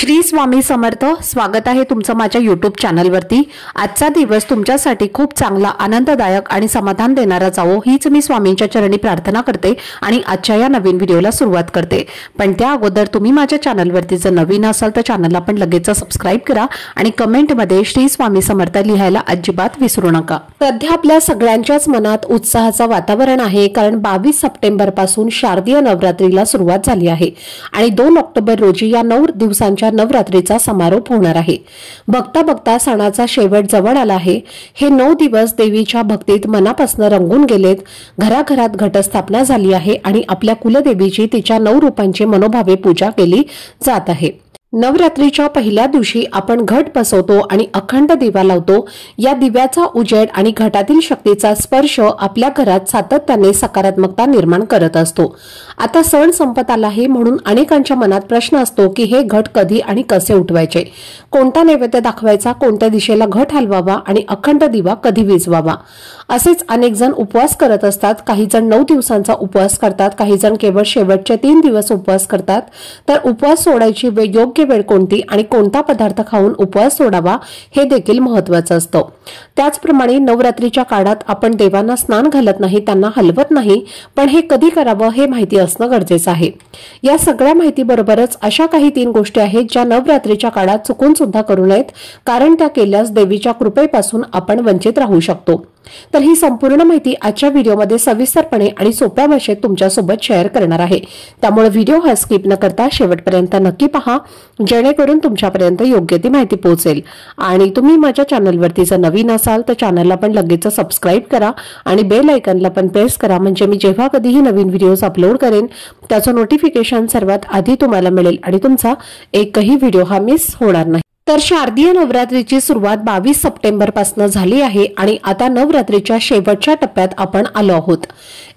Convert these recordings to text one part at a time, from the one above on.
श्री स्वामी समर्थ। स्वागत आहे तुमचं माझ्या YouTube चॅनलवरती। आजचा दिवस तुमच्यासाठी खूप चांगला, आनंददायक आणि समाधान देणारा जावो हीच मी स्वामींच्या चरणी प्रार्थना करते आणि आजच्या या नवीन व्हिडिओला सुरुवात करते। पण त्या अगोदर तुम्ही माझ्या चॅनलवरती जर नवीन असाल तर चॅनलला पण लगेच सबस्क्राइब करा आणि कमेंटमध्ये श्री स्वामी समर्थ लिहायला अजिबात विसरू नका। सध्या आपल्या सगळ्यांच्याच मनात उत्साहाचं वातावरण आहे, कारण 22 सप्टेंबर पासून शारदीय नवरात्रीला सुरुवात झाली आहे आणि 2 ऑक्टोबर रोजी या 9 दिवसांच्या नवरात्रीचा समारोप होणार आहे। बघता बघता सणाचा शेवट जवळ आला आहे। हे 9 दिवस देवीच्या भक्तीत मनापासून रंगून गेलेत। घराघरात घटस्थापना झाली आहे आणि आपल्या कुलदेवीची तिच्या 9 रूपांची मनोभावे पूजा केली जात आहे। नवरात्रीच्या पहिल्या दिवशी आपण घट बसवतो आणि अखंड दिवा लावतो। या दिव्याचा उजेड आणि घटातील शक्तीचा स्पर्श आपल्या घरात सातत्याने सकारात्मकता निर्माण करत असतो। आता सण संपत आला आहे, म्हणून अनेकांच्या मनात प्रश्न असतो की हे घट कधी आणि कसे उठवायचे, कोणता नैवेद्य दाखवायचा, कोणत्या दिशेला घट हलवावा आणि अखंड दिवा कधी विझवावा। असेच अनेक जण उपवास करत असतात। काही जण 9 दिवसांचा उपवास करतात, काही जण केवळ शेवटचे 3 दिवस उपवास करतात। तर उपवास सोडायची योग्य वेळ कोणती आणि कोणता पदार्थ खाऊन उपवास सोडावा हे देखील महत्त्वाचं असतं। त्याचप्रमाणे नवरात्रीच्या काळात आपण देवांना स्नान घालत नाही, त्यांना हलवत नाही, पण हे कधी करावं हे माहिती असणं गरजेचं आहे। या सगळ्या माहितीबरोबरच अशा काही 3 गोष्टी आहेत ज्या नवरात्रीच्या काळात चुकून सुद्धा करू नयेत, कारण त्या केल्यास देवीच्या कृपेपासून आपण वंचित राहू शकतो। तर ही संपूर्ण माहिती आजच्या व्हिडिओमध्ये सविस्तरपणे आणि सोप्या भाषेत तुमच्यासोबत शेअर करणार आहे, त्यामुळे व्हिडिओ हा स्किप न करता शेवटपर्यंत नक्की पहा, जेणेकरून तुमच्यापर्यंत योग्य ती माहिती पोहोचेल। आणि तुम्ही माझ्या चॅनलवरती जर नवीन असाल तर चॅनलला पण लगेच सबस्क्राइब करा आणि बेल आयकॉनला पण प्रेस करा, म्हणजे मी जेव्हा कधीही नवीन व्हिडिओज अपलोड करेन त्याचं नोटिफिकेशन सर्वात आधी तुम्हाला मिळेल आणि तुमचा एकही व्हिडिओ हा मिस होणार नाही। तर शारदीय नवरात्रीची सुरुवात 22 सप्टेंबर पासून झाली आहे आणि आता नवरात्रीच्या शेवटच्या टप्प्यात आपण आलो आहोत।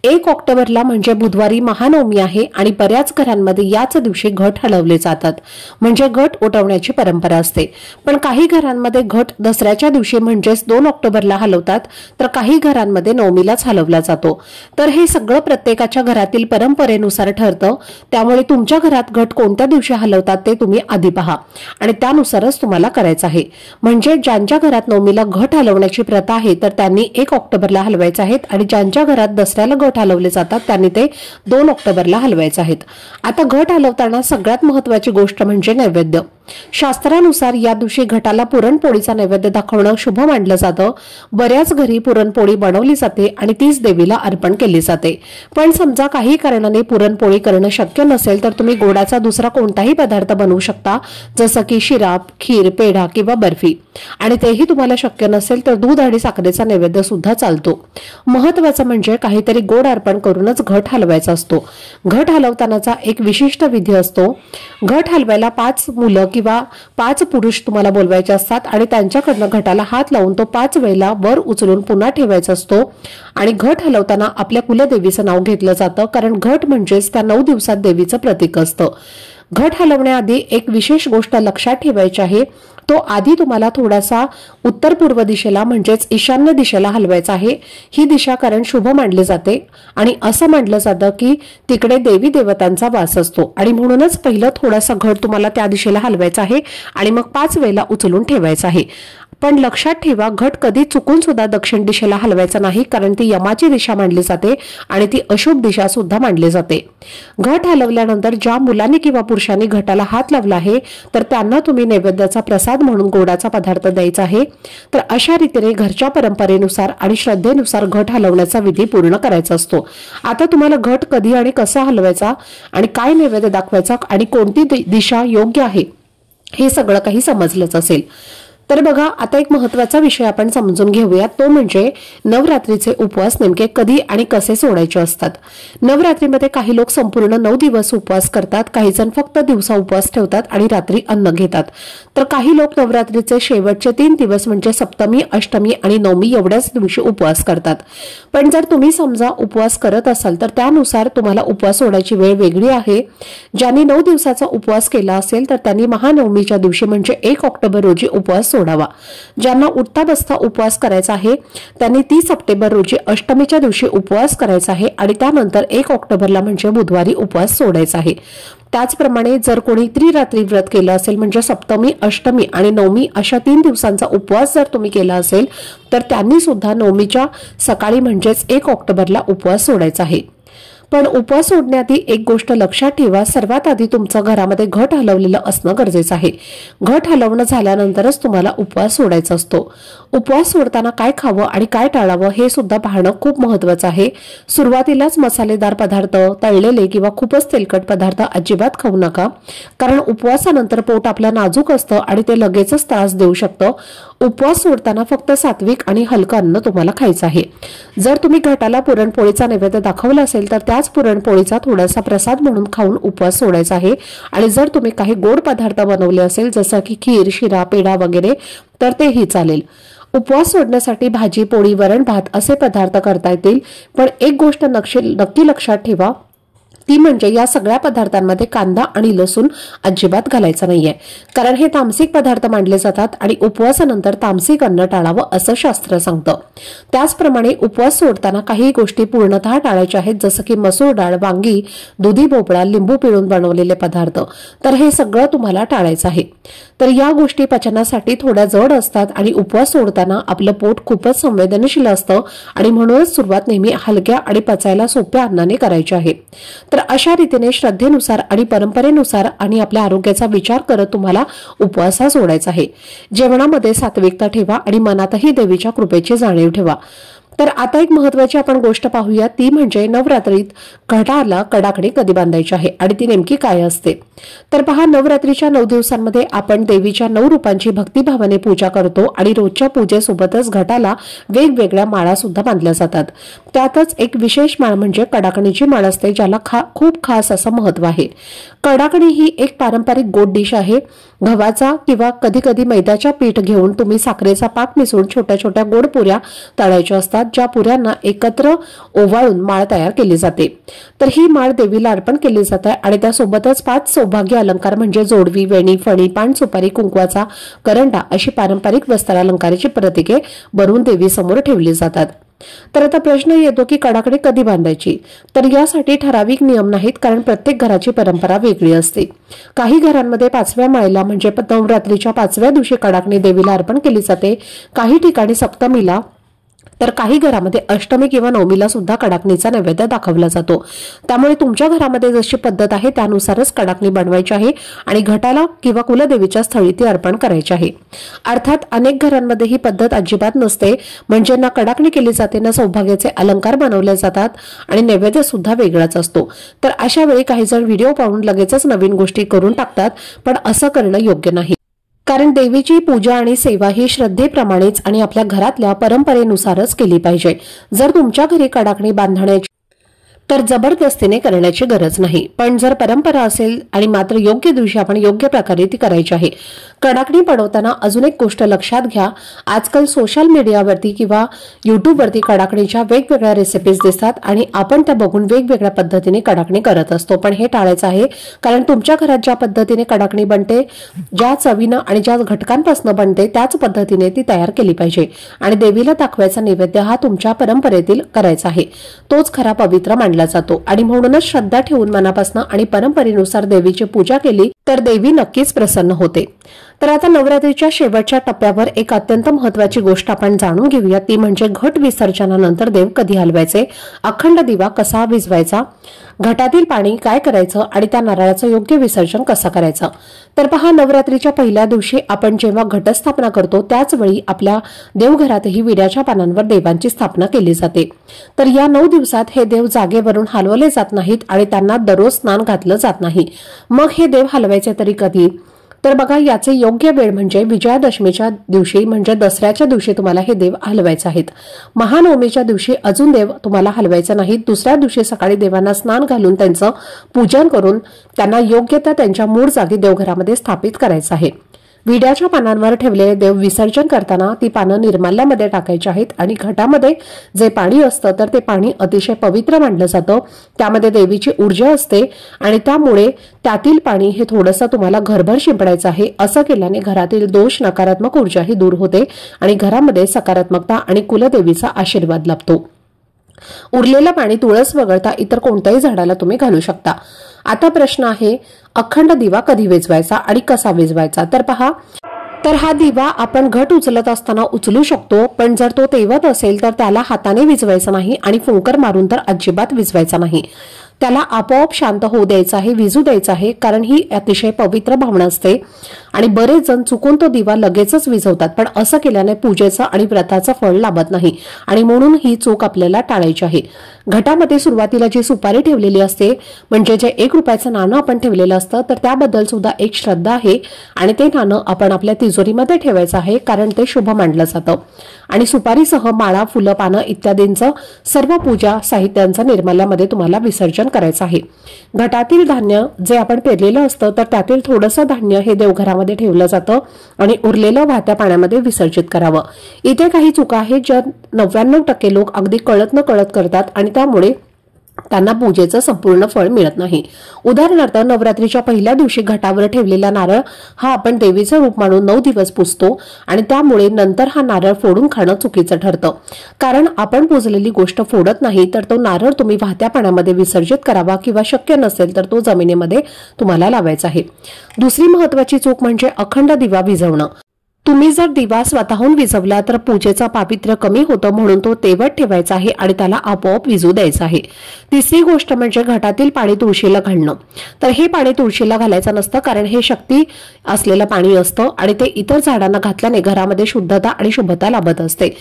1 ऑक्टोबरला म्हणजे बुधवारी महानवमी आहे आणि बऱ्याच घरांमध्ये याच दिवशी घट हलवले जातात, म्हणजे घट उठवण्याची परंपरा असते। पण काही घरांमध्ये घट दसऱ्याच्या दिवशी म्हणजेच 2 ऑक्टोबरला हलवतात, तर काही घरांमध्ये नवमीलाच हलवला जातो। तर हे सगळं प्रत्येकाच्या घरातील परंपरेनुसार ठरतं, त्यामुळे तुमच्या घरात घट कोणत्या दिवशी हलवतात ते तुम्ही आधी पहा आणि त्यानुसारच तुम्हाला करायचं आहे। म्हणजे ज्यांच्या घरात नवमीला घट हलवण्याची प्रथा आहे तर त्यांनी 1 ऑक्टोबरला हलवायचे आहेत आणि ज्यांच्या घरात दसऱ्याला घट हलवले जातात त्यांनी ते 2 ऑक्टोबरला हलवायचे आहेत। आता घट हलवताना सगळ्यात महत्त्वाची गोष्ट म्हणजे नैवेद्य। शास्त्रानुसार या दिवशी घटाला पुरणपोळीचा नैवेद्य दाखवणं शुभ मानलं जातं। बऱ्याच घरी पुरणपोळी बनवली जाते आणि तीच देवीला अर्पण केली जाते। पण समजा काही कारणाने पुरणपोळी करणं शक्य नसेल तर तुम्ही गोडाचा दुसरा कोणताही पदार्थ बनवू शकता, जसं की शिरा, खीर, पेढा किंवा बर्फी, आणि तेही तुम्हाला शक्य नसेल तर दूध आणि साखरेचा नैवेद्य सुद्धा चालतो। महत्त्वाचं म्हणजे काहीतरी गोड अर्पण करूनच घट हलवायचा असतो। घट हलवतानाचा एक विशिष्ट विधी असतो। घट हलवायला 5 मुलं किंवा 5 पुरुष तुम्हाला बोलवायचे असतात आणि त्यांच्याकडनं घटाला हात लावून तो 5 वेळेला वर उचलून पुन्हा ठेवायचा असतो। आणि घट हलवताना आपल्या कुलदेवीचं नाव घेतलं जातं, कारण घट म्हणजेच त्या 9 दिवसात देवीचं प्रतीक असतं। घट हलवण्याआधी एक विशेष गोष्ट लक्षात ठेवायची आहे, तो आधी तुम्हाला थोडासा उत्तर पूर्व दिशेला म्हणजेच ईशान्य दिशेला हलवायचा आहे। ही दिशा कारण शुभ मानली जाते आणि असं मानलं जातं की तिकडे देवी देवतांचा वास असतो आणि म्हणूनच पहिलं थोडासा घट तुम्हाला त्या दिशेला हलवायचा आहे आणि मग 5 वेळेला उचलून ठेवायचा आहे। पण लक्षात ठेवा, घट कधी चुकून सुद्धा दक्षिण दिशेला हलवायचा नाही, कारण ती यमाची दिशा मानली जाते आणि ती अशुभ दिशा सुद्धा मानली जाते। घट हलवल्यानंतर ज्या मुलांनी किंवा पुरुषांनी घटाला हात लावला आहे तर त्यांना तुम्ही नैवेद्याचा प्रसाद म्हणून गोडाचा पदार्थ द्यायचा आहे। तर अशा रीतीने घरच्या परंपरेनुसार आणि श्रद्धेनुसार घट हलवण्याचा विधी पूर्ण करायचा असतो। आता तुम्हाला घट कधी आणि कसा हलवायचा आणि काय नैवेद्य दाखवायचा आणि कोणती दिशा योग्य आहे हे सगळं काही समजलंच असेल। तर बघा, आता एक महत्त्वाचा विषय आपण समजून घेऊया, तो म्हणजे नवरात्रीचे उपवास नेमके कधी आणि कसे सोडायचे असतात। नवरात्रीमध्ये काही लोक संपूर्ण 9 दिवस उपवास करतात, काही जण फक्त दिवसा उपवास ठेवतात आणि रात्री अन्न घेतात। तर काही लोक नवरात्रीचे शेवटचे 3 दिवस म्हणजे सप्तमी, अष्टमी आणि नवमी एवढ्याच दिवशी उपवास करतात। पण जर तुम्ही समजा उपवास करत असाल तर त्यानुसार तुम्हाला उपवास सोडायची वेळ वेगळी आहे। ज्यांनी 9 दिवसाचा उपवास केला असेल तर त्यांनी महानवमीच्या दिवशी म्हणजे 1 ऑक्टोबर रोजी उपवास सोडावा। ज्यांना उठता बसता उपवास करायचा आहे त्यांनी 30 सप्टेंबर रोजी अष्टमीच्या दिवशी उपवास करायचा आहे आणि त्यानंतर 1 ऑक्टोबरला म्हणजे बुधवारी उपवास सोडायचा आहे। त्याचप्रमाणे जर कोणी त्रिरात्री व्रत केलं असेल म्हणजे सप्तमी, अष्टमी आणि नवमी अशा 3 दिवसांचा उपवास जर तुम्ही केला असेल तर त्यांनी सुद्धा नवमीच्या सकाळी म्हणजेच 1 ऑक्टोबरला उपवास सोडायचा आहे। पण उपवास सोडण्याआधी एक गोष्ट लक्षात ठेवा, सर्वात आधी तुमचं घरामध्ये घट हलवलेलं असणं गरजेचं आहे। घट हलवणं झाल्यानंतरच तुम्हाला उपवास सोडायचा असतो। उपवास सोडताना काय खावं आणि काय टाळावं हे सुद्धा पाहणं खूप महत्त्वाचं आहे। सुरुवातीलाच मसालेदार पदार्थ, तळलेले किंवा खूपच तेलकट पदार्थ अजिबात खाऊ नका, कारण उपवासानंतर पोट आपलं नाजूक असतं आणि ते लगेचच त्रास देऊ शकतं। उपवास सोडताना फक्त सात्विक आणि हलकं अन्न तुम्हाला खायचं आहे। जर तुम्ही घटाला पुरणपोळीचा नैवेद्य दाखवला असेल तर त्याच पुरणपोळीचा थोडासा प्रसाद म्हणून खाऊन उपवास सोडायचा आहे। आणि जर तुम्ही काही गोड पदार्थ बनवले असेल जसं की खीर, शिरा, पेढा वगैरे तर तेही चालेल। उपवास सोडण्यासाठी भाजी, पोळी, वरण, भात असे पदार्थ करता येतील, पण एक गोष्ट नक्की लक्षात ठेवा, ती म्हणजे या सगळ्या पदार्थांमध्ये कांदा आणि लसूण अजिबात घालायचा नाहीये, कारण हे तामसिक पदार्थ मानले जातात आणि उपवासानंतर तामसिक अन्न टाळावं असं शास्त्र सांगतं। त्याचप्रमाणे उपवास सोडताना काही गोष्टी पूर्णतः टाळायच्या आहेत, जसं की मसूर डाळ, वांगी, दुधी भोपळा, लिंबू पिळून बनवलेले पदार्थ, तर हे सगळं तुम्हाला टाळायचं आहे। तर या गोष्टी पचनासाठी थोड्या जड असतात आणि उपवास सोडताना आपलं पोट खूपच संवेदनशील असतं आणि म्हणूनच सुरुवात नेहमी हलक्या आणि पचायला सोप्या अन्नाने करायची आहे। तर अशा रीतीने श्रद्धेनुसार आणि परंपरेनुसार आणि आपल्या आरोग्याचा विचार करत तुम्हाला उपवास सोडायचा आहे। जेवणामध्ये सात्विकता ठेवा आणि मनातही देवीच्या कृपेची जाणीव ठेवा। तर आता एक महत्त्वाची आपण गोष्ट पाहूया, ती म्हणजे नवरात्रीत घटाला कडाकणी कधी बांधायची आहे आणि ती नेमकी काय असते। तर पहा, नवरात्रीच्या 9 दिवसांमध्ये आपण देवीच्या 9 रूपांची भक्तिभावाने पूजा करतो आणि रोजच्या पूजेसोबतच घटाला वेगवेगळ्या माळा सुद्धा बांधल्या जातात। त्यातच एक विशेष माळ म्हणजे कडाकणीची माळ असते, ज्याला खूप खास असं महत्त्व आहे। कडाकणी ही एक पारंपरिक गोड डिश आहे। गव्हाचा किंवा कधी कधी मैद्याच्या पीठ घेऊन तुम्ही साखरेचा पाक मिसळून छोट्या छोट्या गोड पुऱ्या तळायच्या असतात, ज्या पुऱ्यांना एकत्र ओवाळून माळ तयार केली जाते। तर ही माळ देवीला अर्पण केली जाते आणि त्यासोबतच 5 सौभाग्य अलंकार म्हणजे जोडवी, वेणी, फणी, पान, सुपारी, कुंकवाचा करंडा अशी पारंपरिक वस्त्रालंकाराची प्रतीके बनवून देवीसमोर ठेवली जातात। तर आता प्रश्न येतो की कडाकणी कधी बांधायची। तर यासाठी ठराविक नियम नाहीत, कारण प्रत्येक घराची परंपरा वेगळी असते। काही घरांमध्ये 5व्या माळेला म्हणजे नवरात्रीच्या 5व्या दिवशी कडाकणी देवीला अर्पण केली जाते, काही ठिकाणी सप्तमीला, तर काही घरामध्ये अष्टमी किंवा नवमीला सुद्धा कडाकणीचा नैवेद्य दाखवला जातो। त्यामुळे तुमच्या घरामध्ये जशी पद्धत आहे त्यानुसारच कडाकणी बनवायची आहे आणि घटाला किंवा कुलदेवीच्या स्थळी ती अर्पण करायची आहे। अर्थात अनेक घरांमध्ये ही पद्धत अजिबात नसते, म्हणजे ना कडाकणी केली जाते ना सौभाग्याचे अलंकार बनवले जातात आणि नैवेद्य सुद्धा वेगळाच असतो। तर अशा वेळी काही जण व्हिडिओ पाहून लगेचच नवीन गोष्टी करून टाकतात, पण असं करणं योग्य नाही, कारण देवीची पूजा आणि सेवा ही श्रद्धेप्रमाणेच आणि आपल्या घरातल्या परंपरेनुसारच केली पाहिजे। जर तुमच्या घरी कडाकणी बांधण्याची तर जबरदस्तीने करण्याची गरज नाही, पण जर परंपरा असेल आणि मात्र योग्य दिवशी आपण योग्य प्रकारे ती करायची आहे। कडाकणी बनवताना अजून एक गोष्ट लक्षात घ्या, आजकाल सोशल मीडियावरती किंवा युट्यूबवरती कडाकणीच्या वेगवेगळ्या रेसिपीज दिसतात आणि आपण त्या बघून वेगवेगळ्या पद्धतीने कडाकणी करत असतो, पण हे टाळायचं आहे, कारण तुमच्या घरात ज्या पद्धतीने कडाकणी बनते, ज्या चवीनं आणि ज्या घटकांपासून बनते त्याच पद्धतीने ती तयार केली पाहिजे आणि देवीला दाखवायचा नैवेद्य हा तुमच्या परंपरेतील करायचा आहे, तोच खरा पवित्र मानला जातो। आणि म्हणूनच श्रद्धा ठेवून मनापासून आणि परंपरेनुसार देवीची पूजा केली तर देवी नक्कीच प्रसन्न होते। तर आता नवरात्रीच्या शेवटच्या टप्प्यावर एक अत्यंत महत्त्वाची गोष्ट आपण जाणून घेऊया, ती म्हणजे घट विसर्जनानंतर देव कधी हलवायचे, अखंड दिवा कसा विझवायचा, घटातील पाणी काय करायचं आणि त्या नारळाचं योग्य विसर्जन कसं करायचं। तर पहा, नवरात्रीच्या पहिल्या दिवशी आपण जेव्हा घटस्थापना करतो त्याच वेळी आपल्या देवघरातही विड्याच्या पानांवर देवांची स्थापना केली जाते। तर या 9 दिवसात हे देव जागेवरून हलवले जात नाहीत आणि त्यांना दररोज स्नान घातलं जात नाही। मग हे देव हलवायचे तरी कधी? तर बघा, याचे योग्य वेळ म्हणजे विजयादशमीच्या दिवशी म्हणजे दसऱ्याच्या दिवशी तुम्हाला हे देव हलवायचे आहेत। महानवमीच्या दिवशी अजून देव तुम्हाला हलवायचे नाहीत। दुसऱ्या दिवशी सकाळी देवांना स्नान घालून त्यांचं पूजन करून त्यांना योग्य त्या त्यांच्या मूळ जागी देवघरामध्ये स्थापित करायचं आहे। विड्याच्या पानांवर ठेवलेले देव विसर्जन करताना ती पानं निर्माल्यामध्ये टाकायची आहेत आणि घटामध्ये जे पाणी असतं तर ते पाणी अतिशय पवित्र मानलं जातं। त्यामध्ये देवीची ऊर्जा असते आणि त्यामुळे त्यातील पाणी हे थोडंसं तुम्हाला घरभर शिंपडायचं आहे। असं केल्याने घरातील दोष, नकारात्मक ऊर्जा ही दूर होते आणि घरामध्ये सकारात्मकता आणि कुलदेवीचा आशीर्वाद लाभतो। उरलेलं पाणी तुळस वगळता इतर कोणत्याही झाडाला तुम्ही घालू शकता। आता प्रश्न आहे, अखंड दिवा कधी विझवायचा आणि कसा विझवायचा? तर पहा, तर हा दिवा आपण घट उचलत असताना उचलू शकतो, पण जर तो तेवत असेल तर त्याला हाताने विझवायचा नाही आणि फुंकर मारून तर अजिबात विझवायचा नाही। त्याला आपोआप शांत होऊ द्यायचं आहे, विझू द्यायचं आहे, कारण ही अतिशय पवित्र भावना असते आणि बरेच जण चुकून तो दिवा लगेचच विझवतात, पण असं केल्याने पूजेचं आणि व्रताचं फळ लाभत नाही आणि म्हणून ही चूक आपल्याला टाळायची आहे। घटामध्ये सुरुवातीला जी सुपारी ठेवलेली असते, म्हणजे जे 1 रुपयाचं नाणं आपण ठेवलेलं असतं, तर त्याबद्दल सुद्धा एक श्रद्धा आहे आणि ते नाणं आपण आपल्या तिजोरीमध्ये ठेवायचं आहे, कारण ते शुभ मानलं जातं। आणि सुपारीसह माळा, फुलं, पानं इत्यादींचं सर्व पूजा साहित्यांचं निर्माल्यामध्ये तुम्हाला विसर्जन करायचं आहे। घटातील धान्य जे आपण पेरलेलं असतं तर त्यातील थोडंसं धान्य हे देवघरामध्ये ठेवलं जातं आणि उरलेलं वाहत्या पाण्यामध्ये विसर्जित करावं। इथे काही चुका आहेत ज्या 99% लोक अगदी कळत न कळत करतात आणि त्यामुळे त्यांना पूजेचं संपूर्ण फळ मिळत नाही। उदाहरणार्थ, नवरात्रीच्या पहिल्या दिवशी घटावर ठेवलेला नारळ हा आपण देवीचं रूप मानून 9 दिवस पुजतो आणि त्यामुळे नंतर हा नारळ फोडून खाणं चुकीचं ठरतं, कारण आपण पूजलेली गोष्ट फोडत नाही तर तो नारळ तुम्ही वाहत्या पाण्यामध्ये विसर्जित करावा किंवा शक्य नसेल तर तो जमिनीमध्ये तुम्हाला लावायचा आहे। दुसरी महत्त्वाची चूक म्हणजे अखंड दिवा विझवणं। तुम्ही जर दिवा स्वतःहून विझवला तर पूजेचं पावित्र्य कमी होतं, म्हणून तो तेवत ठेवायचा आहे आणि त्याला आपोआप विझू द्यायचा आहे। तिसरी गोष्ट म्हणजे घटातील पाणी तुळशीला घालणं। तर हे पाणी तुळशीला घालायचं नसतं, कारण हे शक्ती असलेलं पाणी असतं आणि ते इतर झाडांना घातल्याने घरामध्ये शुद्धता आणि शुभता लाभत असते।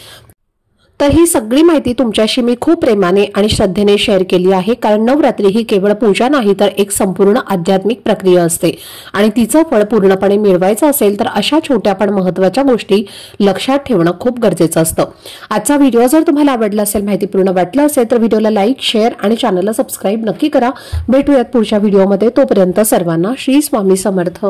तर ही सगळी माहिती तुमच्याशी मी खूप प्रेमाने आणि श्रद्धेने शेअर केली आहे, कारण नवरात्री ही केवळ पूजा नाही तर एक संपूर्ण आध्यात्मिक प्रक्रिया असते आणि तिचं फळ पूर्णपणे मिळवायचं असेल तर अशा छोट्या पण महत्त्वाच्या गोष्टी लक्षात ठेवणं खूप गरजेचं असतं। आजचा व्हिडिओ जर तुम्हाला आवडला असेल, माहितीपूर्ण वाटला असेल तर व्हिडिओला लाईक, शेअर आणि चॅनलला सबस्क्राईब नक्की करा। भेटूयात पुढच्या व्हिडिओमध्ये, तोपर्यंत सर्वांना श्री स्वामी समर्थ।